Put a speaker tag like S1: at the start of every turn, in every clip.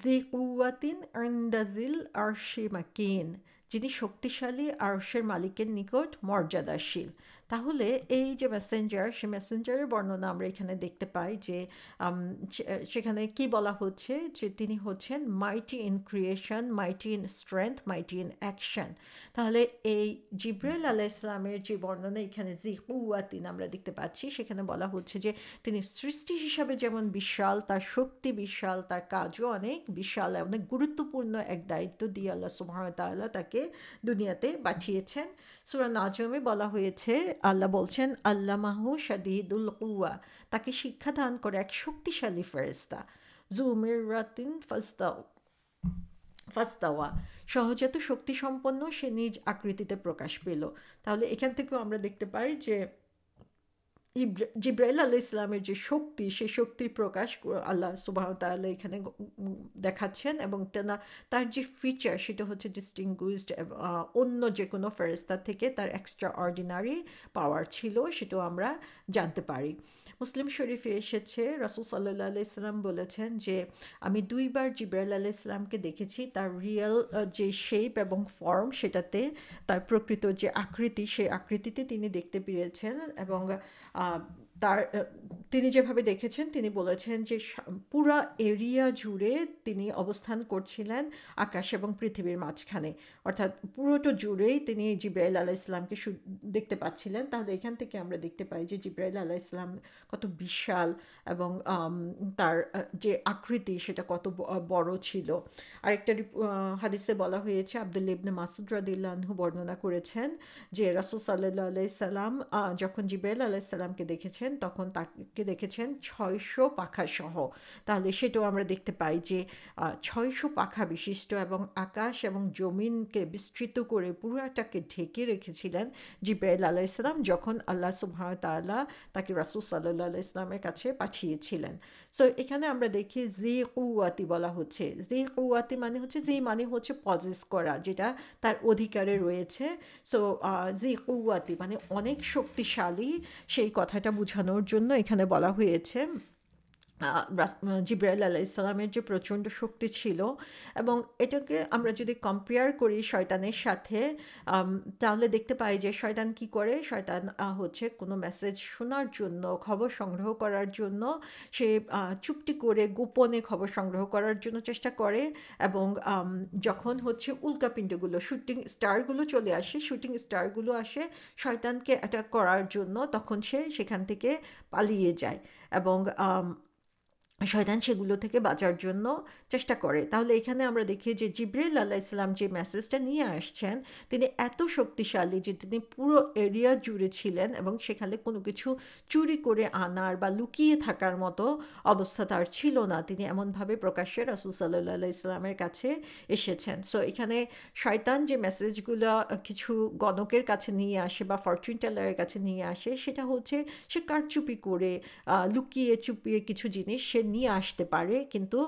S1: জি কুওয়াতিন ইনদা যিল আরশি মাকিন, যিনি শক্তিশালী আরশের মালিকের নিকট মর্যাদাশীল। তাহলে এই যে মেসেঞ্জার, সে মেসেঞ্জারের বর্ণনা আমরা এখানে দেখতে পাই যে সেখানে কি বলা হচ্ছে যে তিনি হচ্ছেন mighty in creation, mighty in strength, mighty in action. তাহলে এই জিব্রাইল আলাইহিস সালামের যে বর্ণনা এখানে জি কুওয়াতিন আমরা দেখতে পাচ্ছি, সেখানে বলা হচ্ছে যে তিনি সৃষ্টি হিসাবে যেমন বিশাল, তার শক্তি বিশাল, তার কাজও অনেক বিশাল, অনেক গুরুত্বপূর্ণ এক দায়িত্ব দিয়ে আল্লাহ সুবহানাহু ওয়া তাআলা তাকে দুনিয়াতে পাঠিয়েছেন। সূরা নাজমে বলা হয়েছে, আল্লাহ বলছেন আল্লামাহু শাদীদুল কুওয়া, তাকে শিক্ষা দান করে এক শক্তিশালী ফেরেশতা। যু মিররাতিন ফাস্তাওয়া, সহজাত শক্তি সম্পন্ন, সে নিজ আকৃতিতে প্রকাশ পেল। তাহলে এখান থেকেও আমরা দেখতে পাই যে জিব্রাইল আলাইহিস সালামের যে শক্তি, সেই শক্তির প্রকাশ আল্লাহ সুবহানাহু ওয়া তাআলা এখানে দেখাচ্ছেন, এবং তার যে ফিচার সেটা হচ্ছে ডিস্টিংগুইশড, অন্য যে কোনো ফেরেশতা থেকে তার এক্সট্রা অর্ডিনারি পাওয়ার ছিল, সেটাও আমরা জানতে পারি। মুসলিম শরীফে এসেছে রাসূল সাল্লাল্লাহু আলাইহি সাল্লাম বলেছেন যে আমি দুইবার জিব্রাইল আলাইহিস সালামকে দেখেছি, তার রিয়েল যে শেপ এবং ফর্ম, সেটাতে তার প্রকৃত যে আকৃতি, সেই আকৃতিতে তিনি দেখতে পেয়েছেন। এবং তার তিনি যেভাবে দেখেছেন, তিনি বলেছেন যে পুরা এরিয়া জুড়ে তিনি অবস্থান করছিলেন আকাশ এবং পৃথিবীর মাঝখানে, অর্থাৎ পুরোটা জুড়েই তিনি জিব্রাইল আলাইহিস সালামকে দেখতে পাচ্ছিলেন। তাহলে এখান থেকে আমরা দেখতে পাই যে জিব্রাইল আলাইহিস সালাম কত বিশাল, এবং তার যে আকৃতি সেটা কত বড় ছিল। আরেকটা হাদিসে বলা হয়েছে, আব্দুল্লাহ ইবনে মাসউদ রাদিয়াল্লাহু আনহু বর্ণনা করেছেন যে রাসূল সাল্লাল্লাহু আলাইহি সাল্লাম যখন জিব্রাইল আলাইহিস সালামকে দেখেছেন, তখন তাকে দেখেছেন 600 পাখা সহ। তাহলে সেটাও আমরা দেখতে পাই যে 600 পাখা বিশিষ্ট, এবং আকাশ এবং জমিনকে বিস্তৃত করে পুরোটাকে ঢেকে রেখেছিলেন জিব্রাইল আলাইহিস সালাম, যখন আল্লাহ সুবহানাহু ওয়া তাআলা তাকে রাসূল সাল্লাল্লাহু আলাইহি সাল্লামের কাছে পাঠিয়েছিলেন। সো এখানে আমরা দেখি জি কুওয়াতি বলা হচ্ছে। জি কুওয়াতি মানে হচ্ছে, জি মানে হচ্ছে পজেস করা, যেটা তার অধিকারে রয়েছে। সো জি কুওয়াতি মানে অনেক শক্তিশালী, সেই কথাটা বোঝানোর জন্য এখানে বলা হয়েছে। জিব্রাইল আলাইহিস সালামের যে প্রচণ্ড শক্তি ছিল, এবং এটাকে আমরা যদি কম্পেয়ার করি শয়তানের সাথে, তাহলে দেখতে পাই যে শয়তান কি করে। শয়তান হচ্ছে কোনো মেসেজ শোনার জন্য, খবর সংগ্রহ করার জন্য সে চুপটি করে গোপনে খবর সংগ্রহ করার জন্য চেষ্টা করে, এবং যখন হচ্ছে উল্কাপিণ্ডগুলো, শুটিং স্টারগুলো চলে আসে, শুটিং স্টারগুলো আসে শয়তানকে অ্যাটাক করার জন্য, তখন সে সেখান থেকে পালিয়ে যায়, এবং শয়তান সেগুলো থেকে বাঁচার জন্য চেষ্টা করে। তাহলে এখানে আমরা দেখি যে জিব্রাইল আলাইহিস সালাম যে মেসেজটা নিয়ে আসছেন, তিনি এত শক্তিশালী যে তিনি পুরো এরিয়া জুড়ে ছিলেন, এবং সেখানে কোনো কিছু চুরি করে আনার বা লুকিয়ে থাকার মতো অবস্থা তার ছিল না। তিনি এমনভাবে প্রকাশ্যে রাসূল সাল্লাল্লাহু আলাইহি সাল্লামের কাছে এসেছেন। সো এখানে শয়তান যে মেসেজগুলো কিছু গণকের কাছে নিয়ে আসে বা ফরচুন টেলারের কাছে নিয়ে আসে, সেটা হচ্ছে সে কারচুপি করে লুকিয়ে চুপিয়ে কিছু জিনিস সে নিয়ে আসতে পারে, কিন্তু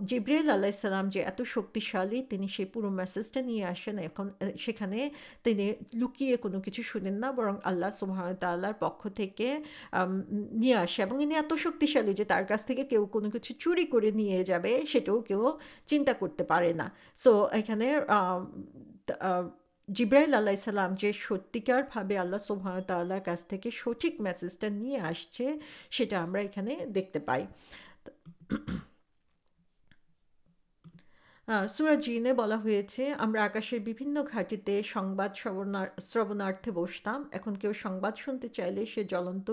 S1: জিব্রাইল আলাইহিস সালাম যে এত শক্তিশালী, তিনি সেই পুরো মেসেজটা নিয়ে আসেন। এখন সেখানে তিনি লুকিয়ে কোনো কিছু শুনেন না, বরং আল্লাহ সুবহানাহু ওয়া তাআলার পক্ষ থেকে নিয়ে আসে, এবং ইনি এত শক্তিশালী যে তার কাছ থেকে কেউ কোনো কিছু চুরি করে নিয়ে যাবে সেটাও কেউ চিন্তা করতে পারে না। সো এখানে জিব্রাইল আলাইহিস সালাম যে সত্যিকারভাবে আল্লাহ সুবহানাহু ওয়া তাআলার কাছ থেকে সঠিক মেসেজটা নিয়ে আসছে, সেটা আমরা এখানে দেখতে পাই। সূরা জিনে বলা হয়েছে, আমরা আকাশের বিভিন্ন ঘাঁটিতে সংবাদ শ্রবণার্থে বসতাম, এখন কেউ সংবাদ শুনতে চাইলে সে জ্বলন্ত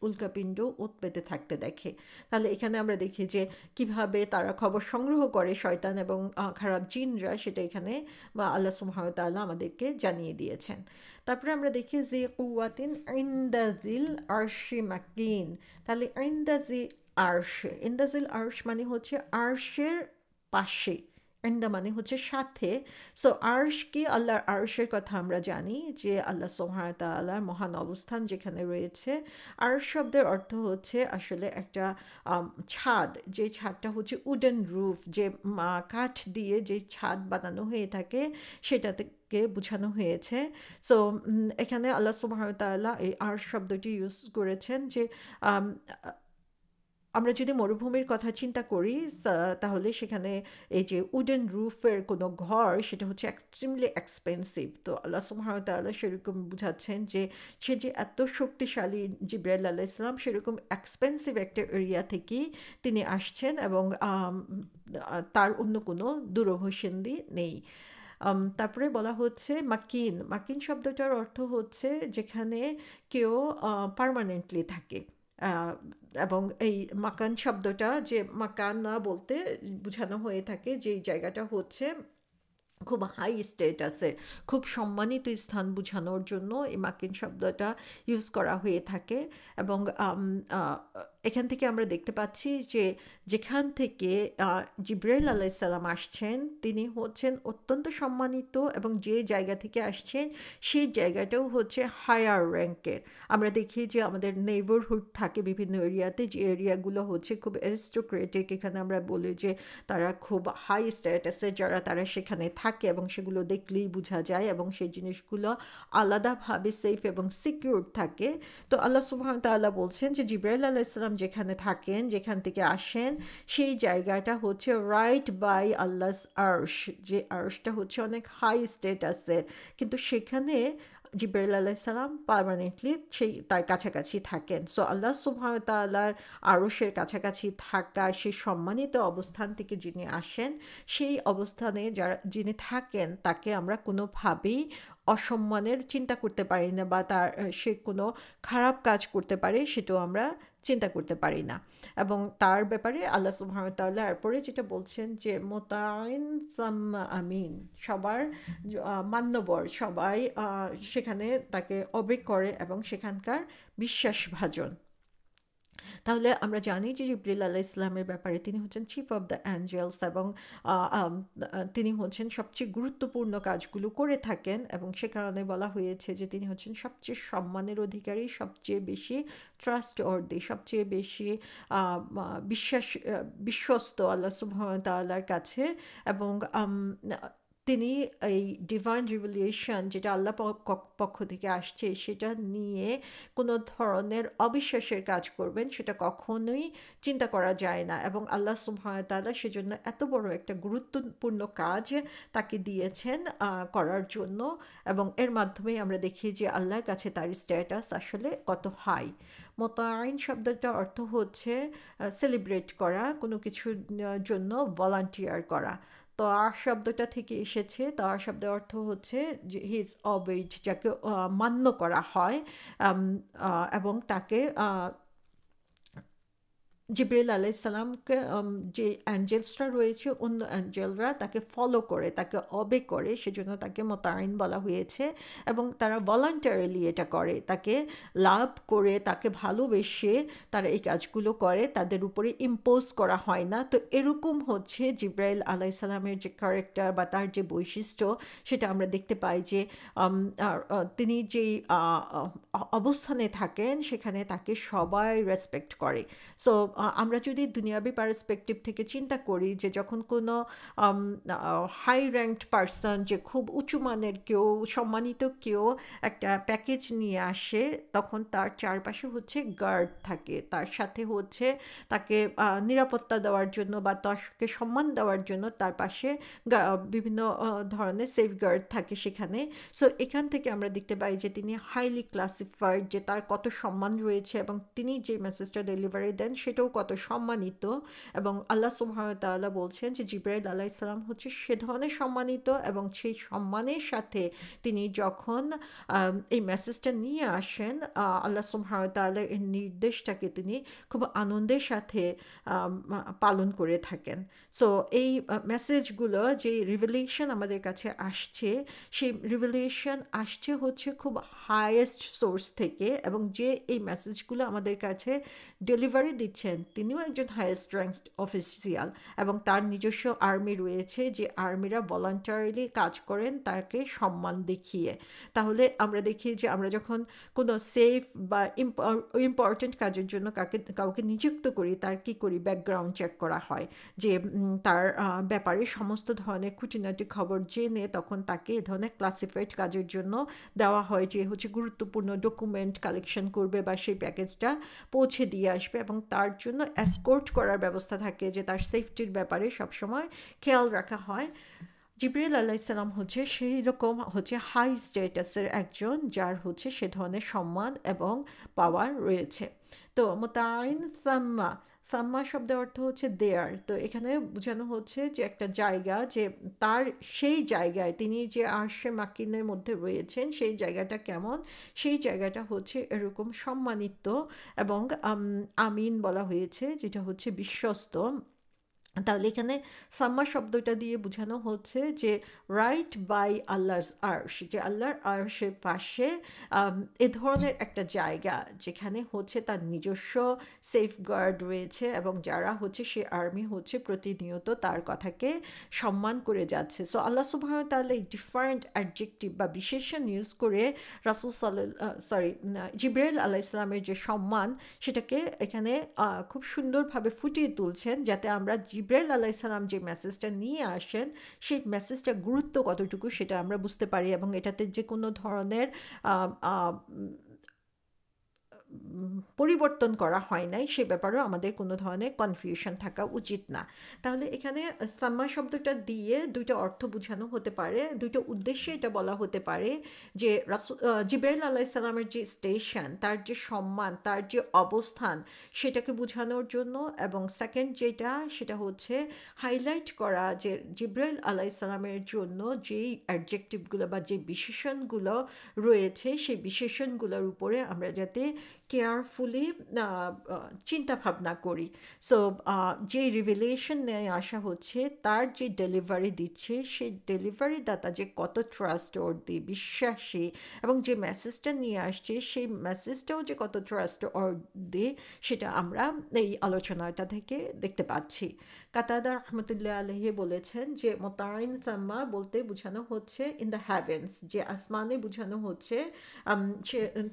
S1: উল্কাপিণ্ড ওত পেতে থাকতে দেখে। তাহলে এখানে আমরা দেখি যে কিভাবে তারা খবর সংগ্রহ করে শয়তান এবং খারাপ জিনরা, সেটা এখানে বা আল্লাহ সুবহানাহু ওয়া তাআলা আমাদেরকে জানিয়ে দিয়েছেন। তারপরে আমরা দেখি যে কুওয়াতিন ইনদাজিল আরশি মাকিন। তাহলে ইনদাজি আরশ, ইনদাজিল আরশ মানে হচ্ছে আরশের পাশে, ইন্দা মানে হচ্ছে সাথে। সো আরশ কি, আল্লাহর আরশের কথা আমরা জানি যে আল্লাহ সুবহানাহু ওয়া তাআলার মহান অবস্থান যেখানে রয়েছে। আরশ শব্দের অর্থ হচ্ছে আসলে একটা ছাদ, যে ছাদটা হচ্ছে উডেন রুফ, যে কাঠ দিয়ে যে ছাদ বানানো হয়ে থাকে সেটাতে বোঝানো হয়েছে। সো এখানে আল্লাহ সুবহানাহু ওয়া তাআলা এই আরশ শব্দটি ইউজ করেছেন যে আমরা যদি মরুভূমির কথা চিন্তা করি তাহলে সেখানে এই যে উডেন রুফের কোনো ঘর সেটা হচ্ছে এক্সট্রিমলি এক্সপেন্সিভ। তো আল্লাহ সুবহানাহু ওয়া তাআলা সেরকম বুঝাচ্ছেন যে সে যে এত শক্তিশালী জিবরাইল আলাইহিস সালাম সেরকম এক্সপেন্সিভ একটা এরিয়া থেকেই তিনি আসছেন এবং তার অন্য কোনো দূরভিসন্ধি নেই। তারপরে বলা হচ্ছে মাকিন। মাকিন শব্দটার অর্থ হচ্ছে যেখানে কেউ পার্মানেন্টলি থাকে। এবং এই মাকান শব্দটা যে মাকানা বলতে বোঝানো হয়ে থাকে যে এই জায়গাটা হচ্ছে খুব হাই স্ট্যাটাসের, খুব সম্মানিত স্থান বোঝানোর জন্য এই মাকিন শব্দটা ইউজ করা হয়ে থাকে। এবং এখান থেকে আমরা দেখতে পাচ্ছি যে যেখান থেকে জিবরাইল আলাইহিস সালাম আসছেন তিনি হচ্ছেন অত্যন্ত সম্মানিত, এবং যে জায়গা থেকে আসছেন সেই জায়গাটাও হচ্ছে হায়ার র্যাঙ্কের। আমরা দেখি যে আমাদের নেইবারহুড থাকে বিভিন্ন এরিয়াতে, যে এরিয়াগুলো হচ্ছে খুব অ্যারিস্টোক্রেটিক, এখানে আমরা বলি যে তারা খুব হাই স্ট্যাটাসে যারা তারা সেখানে থাকে এবং সেগুলো দেখলেই বোঝা যায়, এবং সেই জিনিসগুলো আলাদাভাবে সেফ এবং সিকিউর থাকে। তো আল্লাহ সুবহানাহু ওয়া তাআলা বলছেন যে জিবরাইল আলাইহিস সালাম যেখানে থাকেন, যেখান থেকে আসেন, সেই জায়গাটা হচ্ছে রাইট বাই আল্লাহস আরশ, যে আরশটা হচ্ছে অনেক হাই স্ট্যাটাসের, কিন্তু সেখানে জিবরাইল আলাইহিস সালাম পার্মানেন্টলি সেই তার কাছাকাছি থাকেন। সো আল্লাহ সুবহানাহু ওয়া তাআলার আরশের কাছাকাছি থাকা সেই সম্মানিত অবস্থান থেকে যিনি আসেন, সেই অবস্থানে যারা যিনি থাকেন তাকে আমরা কোনোভাবেই অসম্মানের চিন্তা করতে পারি না, বা তার সে কোনো খারাপ কাজ করতে পারে সেটাও আমরা চিন্তা করতে পারি না। এবং তার ব্যাপারে আল্লাহ সুবহানাহু ওয়া তাআলা এরপরে যেটা বলছেন যে মুতাইন সাম্মা আমিন, সবার মান্যবর, সবাই সেখানে তাকে অবেগ করে এবং সেখানকার বিশ্বাসভাজন। তাহলে আমরা জানি যে জিবরিল আলাইহিস সালামের ব্যাপারে তিনি হচ্ছেন চিফ অফ দ্য অ্যাঞ্জেলস, এবং তিনি হচ্ছেন সবচেয়ে গুরুত্বপূর্ণ কাজগুলো করে থাকেন, এবং সে কারণে বলা হয়েছে যে তিনি হচ্ছেন সবচেয়ে সম্মানের অধিকারী, সবচেয়ে বেশি ট্রাস্ট অর্দি, সবচেয়ে বেশি বিশ্বস্ত আল্লাহ সুবহানাহু ওয়া তাআলার কাছে। এবং তিনি এই ডিভাইন রিভেলিয়েশন যেটা আল্লাহ পক্ষ থেকে আসছে সেটা নিয়ে কোনো ধরনের অবিশ্বাসের কাজ করবেন সেটা কখনোই চিন্তা করা যায় না। এবং আল্লাহ সুবহানাহু ওয়া তাআলা সেজন্য এত বড় একটা গুরুত্বপূর্ণ কাজ তাকে দিয়েছেন করার জন্য, এবং এর মাধ্যমে আমরা দেখি যে আল্লাহর কাছে তার স্ট্যাটাস আসলে কত হাই। মোতায়েন শব্দটার অর্থ হচ্ছে সেলিব্রেট করা, কোনো কিছুর জন্য ভলান্টিয়ার করা। তোয়া শব্দটা থেকে এসেছে। তোয়া শব্দের অর্থ হচ্ছে যে হি ইজ অবেইড, যাকে মান্য করা হয়, এবং তাকে জিবরিল আলাইহিস সালামকে যে অ্যাঞ্জেলসরা রয়েছে অন্য অ্যাঞ্জেলরা তাকে ফলো করে, তাকে অবে করে, সেজন্য তাকে মোতায়েন বলা হয়েছে। এবং তারা ভলান্টারিলি এটা করে, তাকে লাভ করে, তাকে ভালোবেসে তারা এই কাজগুলো করে, তাদের উপরে ইম্পোজ করা হয় না। তো এরকম হচ্ছে জিবরাইল আলাইহিস সালামের যে ক্যারেক্টার বা তার যে বৈশিষ্ট্য সেটা আমরা দেখতে পাই যে তিনি যেই অবস্থানে থাকেন সেখানে তাকে সবাই রেসপেক্ট করে। সো আমরা যদি দুনিয়াবি পার্সপেক্টিভ থেকে চিন্তা করি যে যখন কোনো হাই র্যাঙ্কড পার্সন, যে খুব উঁচু মানের কেউ, সম্মানিত কেউ একটা প্যাকেজ নিয়ে আসে, তখন তার চারপাশে হচ্ছে গার্ড থাকে, তার সাথে হচ্ছে তাকে নিরাপত্তা দেওয়ার জন্য বা তাকে সম্মান দেওয়ার জন্য তার পাশে বিভিন্ন ধরনের সেফগার্ড থাকে সেখানে। সো এখান থেকে আমরা দেখতে পাই যে তিনি হাইলি ক্লাসিফাইড, যে তার কত সম্মান রয়েছে, এবং তিনি যে মেসেজটা ডেলিভারি দেন সেটাও কত সম্মানিত। এবং আল্লাহ সুবহানাহু ওয়া তাআলা বলছেন যে জিবরাইল আলাইহিস সালাম হচ্ছে সে ধরনের সম্মানিত, এবং সেই সম্মানের সাথে তিনি যখন এই মেসেজটা নিয়ে আসেন, আল্লাহ সুবহানাহু ওয়া তাআলার এই নির্দেশটাকে তিনি খুব আনন্দের সাথে পালন করে থাকেন। সো এই মেসেজগুলো যে রিভেলেশন আমাদের কাছে আসছে, সেই রিভেলেশন আসছে হচ্ছে খুব হাইয়েস্ট সোর্স থেকে, এবং যে এই মেসেজগুলো আমাদের কাছে ডেলিভারি দিচ্ছেন তিনিও একজন হাইয়েস্ট র্যাঙ্ক অফিসিয়াল, এবং তার নিজস্ব আর্মি রয়েছে, যে আর্মিরা ভলান্টারিলি কাজ করেন তাকে সম্মান দেখিয়ে। তাহলে আমরা দেখি যে আমরা যখন কোনো সেফ বা ইম্পর্টেন্ট কাজের জন্য কাউকে নিযুক্ত করি, তার কি করি, ব্যাকগ্রাউন্ড চেক করা হয়, যে তার ব্যাপারে সমস্ত ধরনের খুঁটিনাটি খবর জেনে তখন তাকে এ ধরনের ক্লাসিফাইড কাজের জন্য দেওয়া হয়, যে হচ্ছে গুরুত্বপূর্ণ ডকুমেন্ট কালেকশন করবে বা সেই প্যাকেজটা পৌঁছে দিয়ে আসবে, এবং তার জন্য জন্য এসকর্ট করার ব্যবস্থা থাকে, যে তার সেফটির ব্যাপারে সবসময় খেয়াল রাখা হয়। জিবরিল আলাইসাল্লাম হচ্ছে সেই রকম হচ্ছে হাই স্ট্যাটাসের একজন, যার হচ্ছে সে ধরনের সম্মান এবং পাওয়ার রয়েছে। তো মোতায়েন সাম্মা, সাম্মা শব্দের অর্থ হচ্ছে দেয়ার। তো এখানে বোঝানো হচ্ছে যে একটা জায়গা, যে তার সেই জায়গায় তিনি যে আরশে মাকিনের মধ্যে রয়েছেন সেই জায়গাটা কেমন, সেই জায়গাটা হচ্ছে এরকম সম্মানিত। এবং আমিন বলা হয়েছে, যেটা হচ্ছে বিশ্বস্ত। তাহলে এখানে সাম্মা শব্দটা দিয়ে বোঝানো হচ্ছে যে রাইট বাই আল্লাহর আরশ, যে আল্লাহর আরশের পাশে এ ধরনের একটা জায়গা যেখানে হচ্ছে তার নিজস্ব সেফগার্ড রয়েছে, এবং যারা হচ্ছে সে আর্মি হচ্ছে প্রতিনিয়ত তার কথাকে সম্মান করে যাচ্ছে। সো আল্লাহ সুবহানাহু ওয়া তাআলা এই ডিফারেন্ট অ্যাডজেক্টিভ বা বিশেষণ ইউজ করে রাসূল জিবরাইল আলাইহিস সালামের যে সম্মান সেটাকে এখানে খুব সুন্দরভাবে ফুটিয়ে তুলছেন, যাতে আমরা জিবরাইল আলাইসালাম যে মেসেজটা নিয়ে আসেন সেই মেসেজটার গুরুত্ব কতটুকু সেটা আমরা বুঝতে পারি, এবং এটাতে যে কোনো ধরনের পরিবর্তন করা হয় নাই সে ব্যাপারেও আমাদের কোনো ধরনের কনফিউশন থাকা উচিত না। তাহলে এখানে সাম্মা শব্দটা দিয়ে দুইটা অর্থ বোঝানো হতে পারে, দুইটা উদ্দেশ্যে এটা বলা হতে পারে যে জিবরাইল আলাইসাল্লামের যে স্টেশন, তার যে সম্মান, তার যে অবস্থান সেটাকে বোঝানোর জন্য, এবং সেকেন্ড যেটা সেটা হচ্ছে হাইলাইট করা যে জিবরাইল আলাইসাল্লামের জন্য যেই অ্যাডজেক্টিভগুলো বা যে বিশেষণগুলো রয়েছে সেই বিশেষণগুলোর উপরে আমরা যাতে কেয়ারফুলি চিন্তা ভাবনা করি। সো যে রিভিলেশন নিয়ে আসা হচ্ছে তার যে ডেলিভারি দিচ্ছে সেই ডেলিভারি দাতা যে কত ট্রাস্টওয়ার্দি, বিশ্বাসী, এবং যে মেসেজটা নিয়ে আসছে সেই মেসেজটাও যে কত ট্রাস্টওয়ার্দি সেটা আমরা এই আলোচনাটা থেকে দেখতে পাচ্ছি। কাতাদা রহমতুল্লাহ আলাইহি বলেছেন যে মোতায়েন সাম্মা বলতে বোঝানো হচ্ছে ইন দ্য হ্যাভেন্স, যে আসমানে বোঝানো হচ্ছে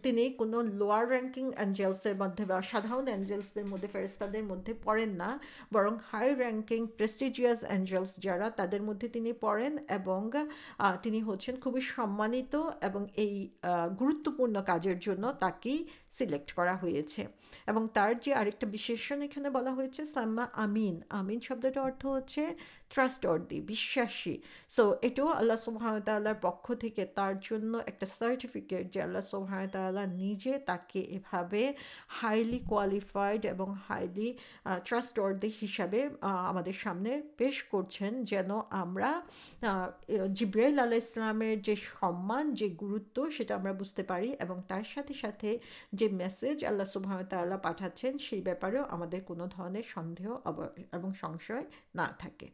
S1: তিনি কোনো লোয়ার র্যাঙ্কিং অ্যাঞ্জেলসের মধ্যে বা সাধারণ অ্যাঞ্জেলসদের মধ্যে, ফেরেশতাদের মধ্যে পড়েন না, বরং হাই র্যাঙ্কিং প্রেস্টিজিয়াস অ্যাঞ্জেলস যারা তাদের মধ্যে তিনি পড়েন, এবং তিনি হচ্ছেন খুবই সম্মানিত, এবং এই গুরুত্বপূর্ণ কাজের জন্য তাকেই সিলেক্ট করা হয়েছে। এবং তার যে আরেকটা বিশেষণ এখানে বলা হয়েছে সাম্মা আমিন, আমিন শব্দটার অর্থ হচ্ছে ট্রাস্টওয়ার্দি, বিশ্বাসী। সো এটাও আল্লাহ সুবহানাহু ওয়া তাআলার পক্ষ থেকে তার জন্য একটা সার্টিফিকেট, যে আল্লাহ সুবহানাহু ওয়া তাআলা নিজে তাকে এভাবে হাইলি কোয়ালিফাইড এবং হাইলি ট্রাস্টওয়ার্দি হিসাবে আমাদের সামনে পেশ করছেন, যেন আমরা জিবরাইল আলাইহিস সালামের যে সম্মান, যে গুরুত্ব সেটা আমরা বুঝতে পারি, এবং তার সাথে সাথে যে মেসেজ আল্লাহ সুবহানাহু ওয়া তাআলা পাঠাচ্ছেন সেই ব্যাপারেও আমাদের কোনো ধরনের সন্দেহ এবং সংশয় না থাকে।